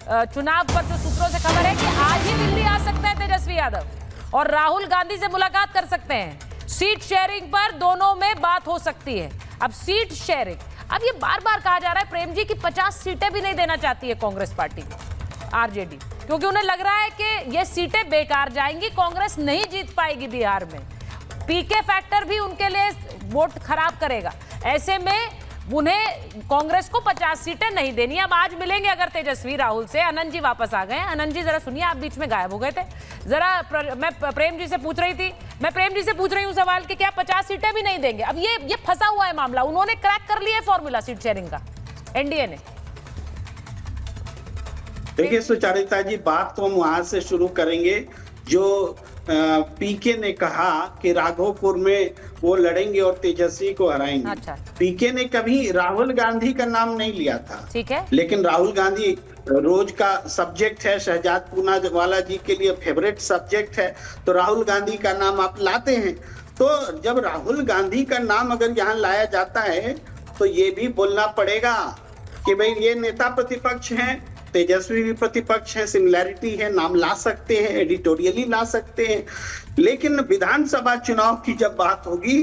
चुनाव पर जो सूत्रों से खबर है कि आज ही दिल्ली आ सकते हैं तेजस्वी यादव और राहुल गांधी से मुलाकात कर सकते हैं। सीट शेयरिंग पर दोनों में बात हो सकती है। अब सीट शेयरिंग, अब ये बार बार कहा जा रहा है प्रेम जी की 50 सीटें भी नहीं देना चाहती है कांग्रेस पार्टी को, आरजेडी, क्योंकि उन्हें लग रहा है कि ये सीटें बेकार जाएंगी, कांग्रेस नहीं जीत पाएगी बिहार में, पीके फैक्टर भी उनके लिए वोट खराब करेगा। ऐसे में उन्हें कांग्रेस को 50 सीटें नहीं देनी। अब आज मिलेंगे अगर तेजस्वी राहुल से। अनंत जी वापस आ गए हैं। अनंत जी जरा सुनिए, आप बीच में गायब हो गए थे। जरा मैं प्रेम जी से पूछ रही हूँ सवाल कि क्या 50 सीटें भी नहीं देंगे? अब ये फंसा हुआ है मामला, उन्होंने क्रैक कर लिया है फॉर्मूला सीट शेयरिंग का, एनडीए ने। देखिए सुचारिता जी, बात तो हम वहां से शुरू करेंगे जो पीके ने कहा कि राघोपुर में वो लड़ेंगे और तेजस्वी को हराएंगे। अच्छा। पीके ने कभी राहुल गांधी का नाम नहीं लिया था, ठीक है, लेकिन राहुल गांधी रोज का सब्जेक्ट है, शहजाद पूनावाला जी के लिए फेवरेट सब्जेक्ट है, तो राहुल गांधी का नाम आप लाते हैं। तो जब राहुल गांधी का नाम अगर यहाँ लाया जाता है तो ये भी बोलना पड़ेगा कि भाई ये नेता प्रतिपक्ष हैं, तेजस्वी भी प्रतिपक्ष है, सिमिलैरिटी है, नाम ला सकते हैं, एडिटोरियली ला सकते हैं। लेकिन विधानसभा चुनाव की जब बात होगी,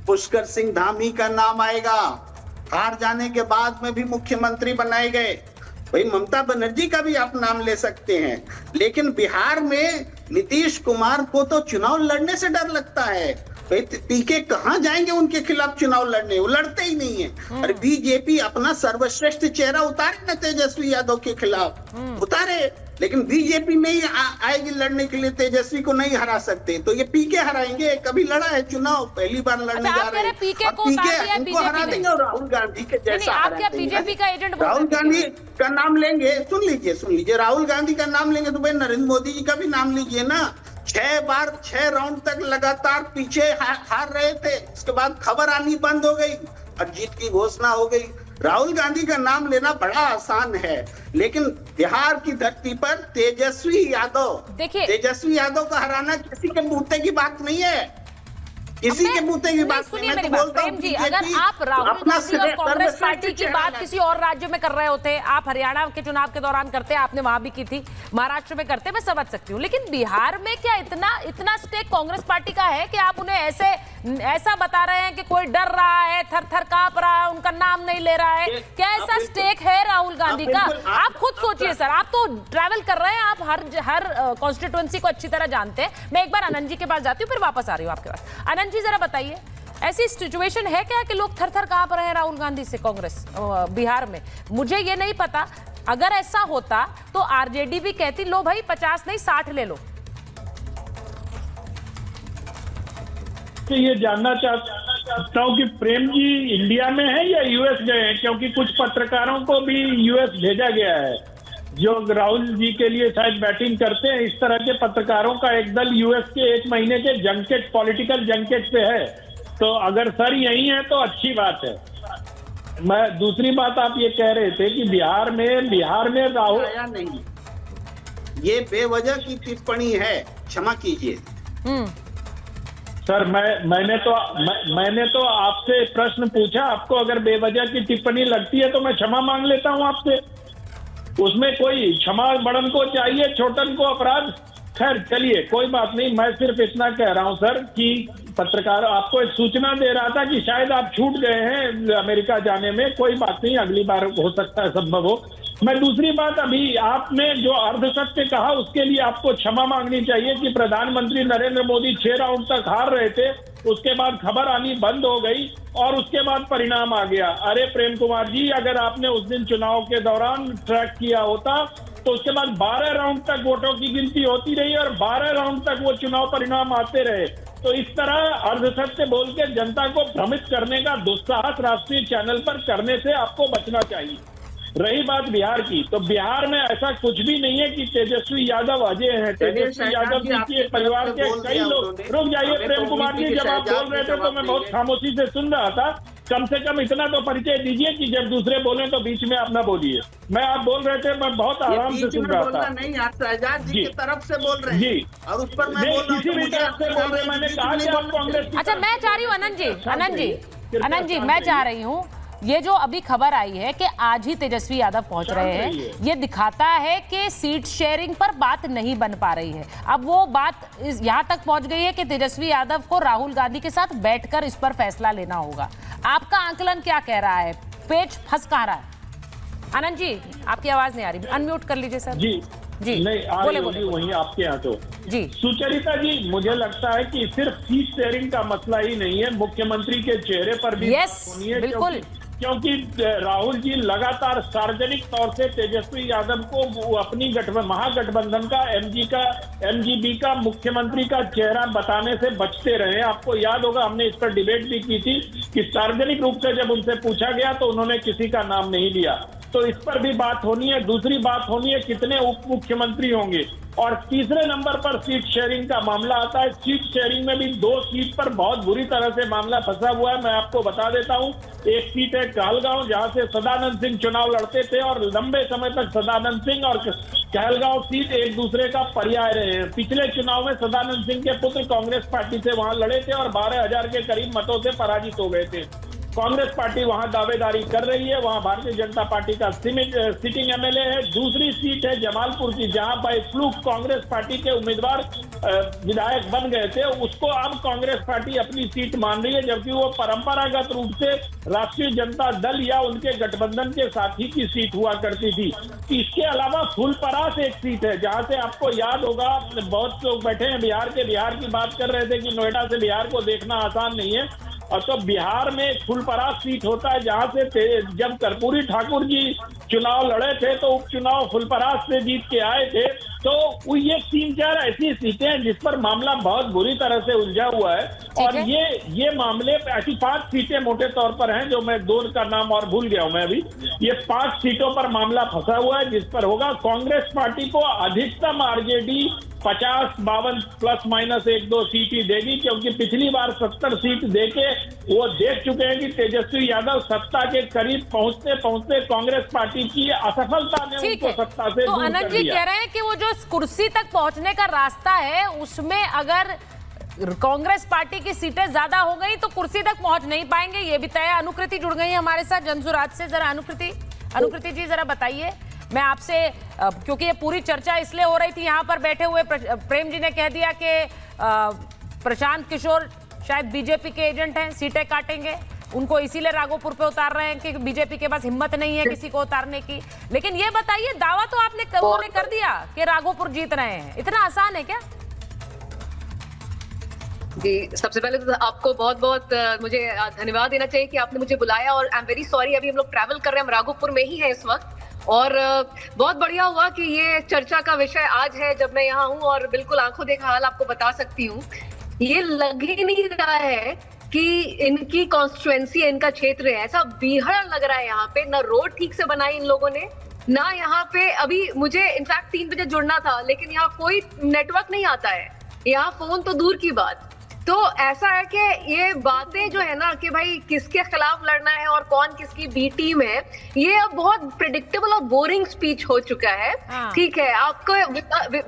पुष्कर सिंह धामी का नाम आएगा। हार जाने के बाद में भी मुख्यमंत्री बनाए गए, भाई ममता बनर्जी का भी आप नाम ले सकते हैं। लेकिन बिहार में नीतीश कुमार को तो चुनाव लड़ने से डर लगता है। पीके कहां जाएंगे उनके खिलाफ चुनाव लड़ने? वो लड़ते ही नहीं है। अरे बीजेपी अपना सर्वश्रेष्ठ चेहरा उतारे ना तेजस्वी यादव के खिलाफ, उतारे, लेकिन बीजेपी नहीं आएगी लड़ने के लिए, तेजस्वी को नहीं हरा सकते। तो ये पीके हराएंगे। कभी लड़ा है चुनाव, पहली बार लड़ने जा रहे हैं। पीके उनको हरा देंगे और राहुल गांधी के जैसा बीजेपी का एजेंट राहुल गांधी का नाम लेंगे। सुन लीजिए, राहुल गांधी का नाम लेंगे तो भाई नरेंद्र मोदी जी का भी नाम लीजिए ना। 6 राउंड तक लगातार पीछे हार रहे थे, उसके बाद खबर आनी बंद हो गई और जीत की घोषणा हो गई। राहुल गांधी का नाम लेना बड़ा आसान है, लेकिन बिहार की धरती पर तेजस्वी यादव को हराना किसी के बूते की बात नहीं है, किसी के बूते की बात नहीं। मैं तो बोलता हूं जी, अगर आप राहुल गांधी और कांग्रेस पार्टी की बात किसी और राज्य में कर रहे होते, आप हरियाणा के चुनाव के दौरान करते, आपने वहां भी की थी, महाराष्ट्र में करते, मैं समझ सकती हूँ, लेकिन बिहार में क्या इतना स्टेक कांग्रेस पार्टी का है कि आप उन्हें ऐसा बता रहे हैं कि कोई डर रहा है, थर-थर कांप रहा है, उनका नाम नहीं ले रहा है? क्या ऐसा स्टेक है राहुल गांधी का? आप खुद सोचिए सर, आप तो ट्रैवल कर रहे हैं, आप हर कॉन्स्टिट्यूएंसी को अच्छी तरह जानते हैं। मैं एक बार आनंद जी के पास जाती हूँ, फिर वापस आ रही हूँ आपके पास। आनंद जी जरा बताइए, ऐसी सिचुएशन है क्या कि लोग थर-थर कांप रहे हैं राहुल गांधी से कांग्रेस बिहार में? मुझे ये नहीं पता, अगर ऐसा होता तो आरजेडी भी कहती लो भाई 50 नहीं 60 ले लो। तो ये जानना चाहता हूँ कि प्रेम जी इंडिया में है या यूएस गए हैं, क्योंकि कुछ पत्रकारों को भी यूएस भेजा गया है जो राहुल जी के लिए शायद बैटिंग करते हैं। इस तरह के पत्रकारों का एक दल यूएस के 1 महीने के जंकेट, पॉलिटिकल जंकेट पे है। तो अगर सर यही है तो अच्छी बात है। मैं दूसरी बात, आप ये कह रहे थे कि बिहार में राहुल नहीं, ये बेवजह की टिप्पणी है, क्षमा कीजिए सर। मैंने तो आपसे प्रश्न पूछा, आपको अगर बेवजह की टिप्पणी लगती है तो मैं क्षमा मांग लेता हूं आपसे, उसमें कोई क्षमा बड़न को चाहिए, छोटन को अपराध। खैर चलिए, कोई बात नहीं। मैं सिर्फ इतना कह रहा हूं सर कि पत्रकार आपको एक सूचना दे रहा था कि शायद आप छूट गए हैं अमेरिका जाने में। कोई बात नहीं, अगली बार हो सकता है संभव हो। मैं दूसरी बात, अभी आपने जो अर्धसत्य कहा उसके लिए आपको क्षमा मांगनी चाहिए कि प्रधानमंत्री नरेंद्र मोदी 6 राउंड तक हार रहे थे, उसके बाद खबर आनी बंद हो गई और उसके बाद परिणाम आ गया। अरे प्रेम कुमार जी, अगर आपने उस दिन चुनाव के दौरान ट्रैक किया होता तो उसके बाद 12 राउंड तक वोटों की गिनती होती रही और 12 राउंड तक वो चुनाव परिणाम आते रहे। तो इस तरह अर्धसत्य बोल के जनता को भ्रमित करने का दुस्साहस राष्ट्रीय चैनल पर करने से आपको बचना चाहिए। रही बात बिहार की, तो बिहार में ऐसा कुछ भी नहीं है कि तेजस्वी यादव अजय हैं। तेजस्वी यादव जी के परिवार के कई लोग। रुक जाइए प्रेम कुमार जी, जब आप बोल रहे थे तो मैं बहुत खामोशी से सुन रहा था। कम से कम इतना तो परिचय दीजिए कि जब दूसरे बोले तो बीच में आप ना बोलिए। मैं आप बोल रहे थे, मैं बहुत आराम से सुन रहा था। नहीं, आप शहजाद जी की तरफ से बोल रहे हैं जी, और उस पर मैं बोल किसी भी तरफ से बोल रहे, मैंने कहा कि आप कांग्रेस। अच्छा, मैं चाह रही हूँ आनंद जी, मैं चाह रही हूँ ये जो अभी खबर आई है कि आज ही तेजस्वी यादव पहुंच रहे हैं, ये दिखाता है कि सीट शेयरिंग पर बात नहीं बन पा रही है। अब वो बात यहां तक पहुंच गई है कि तेजस्वी यादव को राहुल गांधी के साथ बैठकर इस पर फैसला लेना होगा। आपका आंकलन क्या कह रहा है? पेच फंस कहां रहा है? आनंद जी, आपकी आवाज नहीं आ रही, अनम्यूट कर लीजिए सर। जी नहीं आ रही होगी वहीं आपके यहाँ तो। जी सुचरिता जी, मुझे लगता है कि सिर्फ सीट शेयरिंग का मसला ही नहीं है, मुख्यमंत्री के चेहरे पर भी होनी है। बिल्कुल, क्योंकि राहुल जी लगातार सार्वजनिक तौर से तेजस्वी यादव को अपनी महागठबंधन का एमजीबी का मुख्यमंत्री का चेहरा बताने से बचते रहे। आपको याद होगा हमने इस पर डिबेट भी की थी कि सार्वजनिक रूप से जब उनसे पूछा गया तो उन्होंने किसी का नाम नहीं लिया। तो इस पर भी बात होनी है। दूसरी बात होनी है कितने उप मुख्यमंत्री होंगे। और तीसरे नंबर पर सीट शेयरिंग का मामला आता है। सीट शेयरिंग में भी 2 सीट पर बहुत बुरी तरह से मामला फंसा हुआ है। मैं आपको बता देता हूं, एक सीट है कहलगांव, जहां से सदानंद सिंह चुनाव लड़ते थे और लंबे समय तक सदानंद सिंह और कहलगांव सीट एक दूसरे का पर्याय रहे हैं। पिछले चुनाव में सदानंद सिंह के पुत्र कांग्रेस पार्टी से वहां लड़े थे और 12,000 के करीब मतों से पराजित हो गए थे। कांग्रेस पार्टी वहां दावेदारी कर रही है, वहां भारतीय जनता पार्टी का सिटिंग एमएलए है। दूसरी सीट है जमालपुर की, जहां बाय फ्लूक कांग्रेस पार्टी के उम्मीदवार विधायक बन गए थे, उसको अब कांग्रेस पार्टी अपनी सीट मान रही है, जबकि वो परंपरागत रूप से राष्ट्रीय जनता दल या उनके गठबंधन के साथी की सीट हुआ करती थी। इसके अलावा फुलपरास एक सीट है, जहां से आपको याद होगा बहुत लोग बैठे हैं बिहार की बात कर रहे थे कि नोएडा से बिहार को देखना आसान नहीं है। और तो बिहार में फुलपरास सीट होता है, जहां से जब कर्पूरी ठाकुर जी चुनाव लड़े थे तो उपचुनाव फुलपरास से जीत के आए थे। तो ये 3-4 ऐसी सीटें हैं जिस पर मामला बहुत बुरी तरह से उलझा हुआ है। और ये मामले ऐसी 5 सीटें मोटे तौर पर हैं, जो मैं 2 का नाम और भूल गया हूं मैं अभी। ये 5 सीटों पर मामला फंसा हुआ है, जिस पर होगा कांग्रेस पार्टी को अधिकतम आरजेडी 50-52 प्लस माइनस 1-2 सीट ही देगी, क्योंकि पिछली बार 70 सीट देके वो देख चुके हैं कि तेजस्वी यादव सत्ता के करीब पहुंचते पहुंचते कांग्रेस पार्टी की असफलता ने उनको सत्ता से तो दूर आनंद कर जी दिया। कह रहे हैं कि वो जो कुर्सी तक पहुंचने का रास्ता है, उसमें अगर कांग्रेस पार्टी की सीटें ज्यादा हो गई तो कुर्सी तक पहुंच नहीं पाएंगे, ये भी तय। अनुकृति जुड़ गई है हमारे साथ जनसुराज से। जरा अनुकृति जी जरा बताइए। मैं आपसे, क्योंकि ये पूरी चर्चा इसलिए हो रही थी, यहाँ पर बैठे हुए प्रेम जी ने कह दिया कि प्रशांत किशोर शायद बीजेपी के एजेंट हैं, सीटें काटेंगे, उनको इसीलिए राघोपुर पे उतार रहे हैं कि बीजेपी के पास हिम्मत नहीं है किसी को उतारने की। लेकिन ये बताइए, दावा तो आपने कर दिया कि राघोपुर जीत रहे हैं, इतना आसान है क्या? जी, सबसे पहले तो आपको बहुत बहुत मुझे धन्यवाद देना चाहिए कि आपने मुझे बुलाया। और आई एम वेरी सॉरी, अभी हम लोग ट्रैवल कर रहे हैं, हम राघोपुर में ही हैं इस वक्त। और बहुत बढ़िया हुआ कि ये चर्चा का विषय आज है जब मैं यहाँ हूँ, और बिल्कुल आंखों देखा हाल आपको बता सकती हूँ। ये लग ही नहीं रहा है कि इनकी कॉन्स्टिट्यूएंसी है, इनका क्षेत्र है। ऐसा बीहड़ लग रहा है यहाँ पे। ना रोड ठीक से बनाई इन लोगों ने, ना यहाँ पे अभी मुझे इनफैक्ट 3 बजे जुड़ना था, लेकिन यहाँ कोई नेटवर्क नहीं आता है, यहाँ फोन तो दूर की बात। तो ऐसा है कि ये बातें जो है ना कि भाई किसके खिलाफ लड़ना है और कौन किसकी बी टीम है, ये अब बहुत प्रिडिक्टेबल और बोरिंग स्पीच हो चुका है। ठीक है, आपको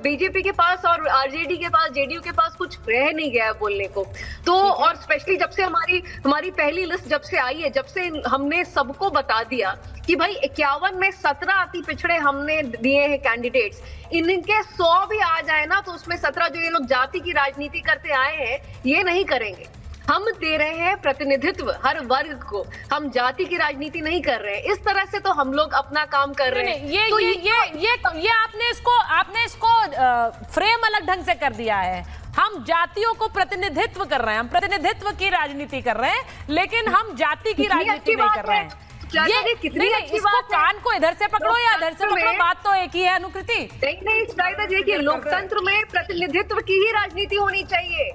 बीजेपी के पास और आरजेडी के पास, जेडीयू के पास कुछ रह नहीं गया है बोलने को। तो और स्पेशली जब से हमारी पहली लिस्ट जब से आई है, जब से हमने सबको बता दिया कि भाई 51 में 17 अति पिछड़े हमने दिए हैं कैंडिडेट्स, इनके 100 भी आ जाए ना तो उसमें 17 जो ये लोग जाति की राजनीति करते आए हैं, ये नहीं करेंगे। हम दे रहे हैं प्रतिनिधित्व हर वर्ग को, हम जाति की राजनीति नहीं कर रहे हैं। इस तरह से तो हम लोग अपना काम कर रहे हैं। ये आपने इसको फ्रेम अलग ढंग से कर दिया है। हम जातियों को प्रतिनिधित्व कर रहे हैं, हम प्रतिनिधित्व की राजनीति कर रहे हैं, लेकिन हम जाति की राजनीति नहीं कर रहे हैं। ये कितनी अच्छी बात है। कान को इधर से पकड़ो या इधर से पकड़ो, बात तो एक ही है अनुकृति। नहीं, देखिए लोकतंत्र में प्रतिनिधित्व की ही राजनीति होनी चाहिए।